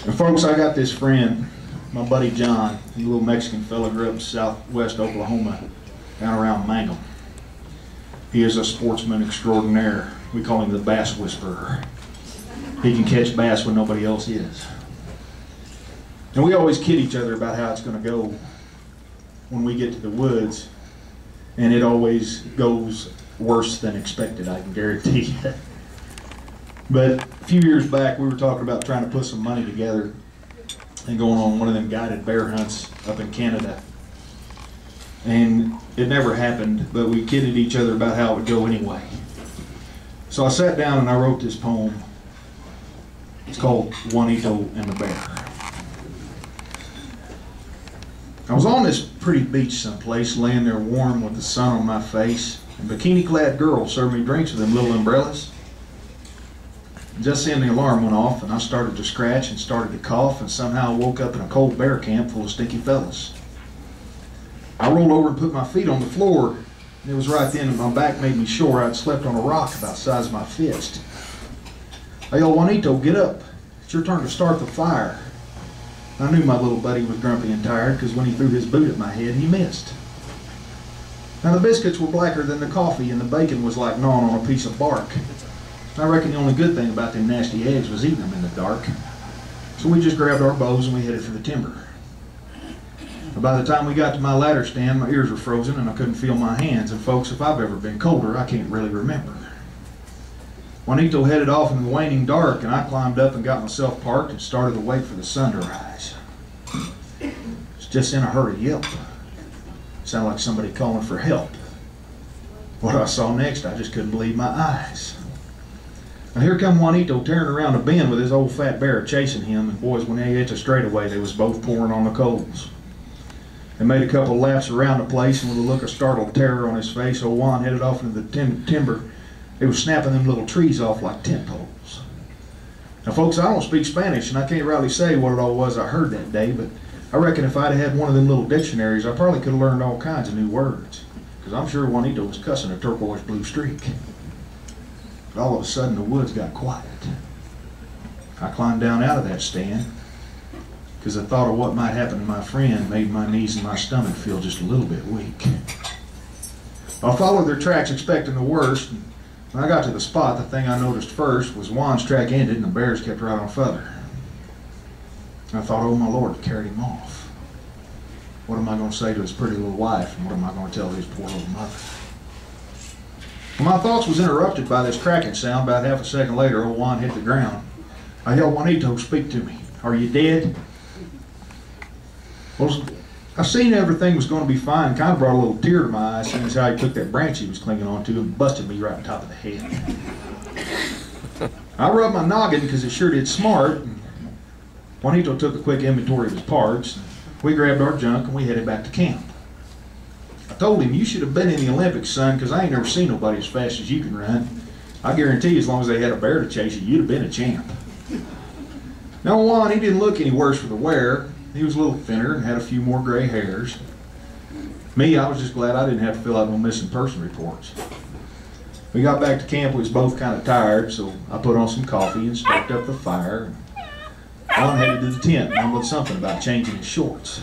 And folks, I got this friend, my buddy John, a little Mexican fella, grew up in southwest Oklahoma, down around Mangum. He is a sportsman extraordinaire. We call him the bass whisperer. He can catch bass when nobody else is. And we always kid each other about how it's going to go when we get to the woods, and it always goes worse than expected, I can guarantee you. But a few years back, we were talking about trying to put some money together and going on one of them guided bear hunts up in Canada. And it never happened, but we kidded each other about how it would go anyway. So I sat down and I wrote this poem. It's called Juanito and the Bear. I was on this pretty beach someplace, laying there warm with the sun on my face, and bikini-clad girls served me drinks with them little umbrellas. Just then the alarm went off, and I started to scratch and started to cough, and somehow I woke up in a cold bear camp full of stinky fellas. I rolled over and put my feet on the floor, and it was right then that my back made me sure I'd slept on a rock about the size of my fist. I yelled, "Juanito, get up. It's your turn to start the fire." I knew my little buddy was grumpy and tired, because when he threw his boot at my head, he missed. Now the biscuits were blacker than the coffee, and the bacon was like gnawing on a piece of bark. I reckon the only good thing about them nasty eggs was eating them in the dark. So we just grabbed our bows and we headed for the timber. But by the time we got to my ladder stand, my ears were frozen and I couldn't feel my hands. And folks, if I've ever been colder, I can't really remember. Juanito headed off in the waning dark, and I climbed up and got myself parked and started to wait for the sun to rise. It's just in a hurry yelp. Sounded like somebody calling for help. What I saw next, I just couldn't believe my eyes. And here come Juanito tearing around a bend with his old fat bear chasing him, and boys, when they hit the straightaway, they was both pouring on the coals. They made a couple of laps around the place, and with a look of startled terror on his face, old Juan headed off into the timber. They was snapping them little trees off like tent poles. Now folks, I don't speak Spanish, and I can't rightly say what it all was I heard that day, but I reckon if I'd had one of them little dictionaries, I probably could have learned all kinds of new words, because I'm sure Juanito was cussing a turquoise blue streak. But all of a sudden the woods got quiet. I climbed down out of that stand, because the thought of what might happen to my friend made my knees and my stomach feel just a little bit weak. I followed their tracks expecting the worst. When I got to the spot, the thing I noticed first was Juan's track ended and the bears kept right on further. I thought, oh my Lord, it carried him off. What am I going to say to his pretty little wife, and what am I going to tell his poor little mother? Well, my thoughts was interrupted by this cracking sound. About half a second later, old Juan hit the ground. I yelled, "Juanito, speak to me. Are you dead?" Well, I seen everything was going to be fine. Kind of brought a little tear to my eye, seeing as how he took that branch he was clinging onto and busted me right on top of the head. I rubbed my noggin because it sure did smart. And Juanito took a quick inventory of his parts. We grabbed our junk and we headed back to camp. I told him, "You should have been in the Olympics, son, because I ain't never seen nobody as fast as you can run. I guarantee you, as long as they had a bear to chase you, you'd have been a champ." Now Juan, he didn't look any worse for the wear. He was a little thinner and had a few more gray hairs. Me, I was just glad I didn't have to fill out no missing person reports. We got back to camp, we was both kind of tired, so I put on some coffee and stoked up the fire. Juan headed to the tent, mumbled something about changing his shorts.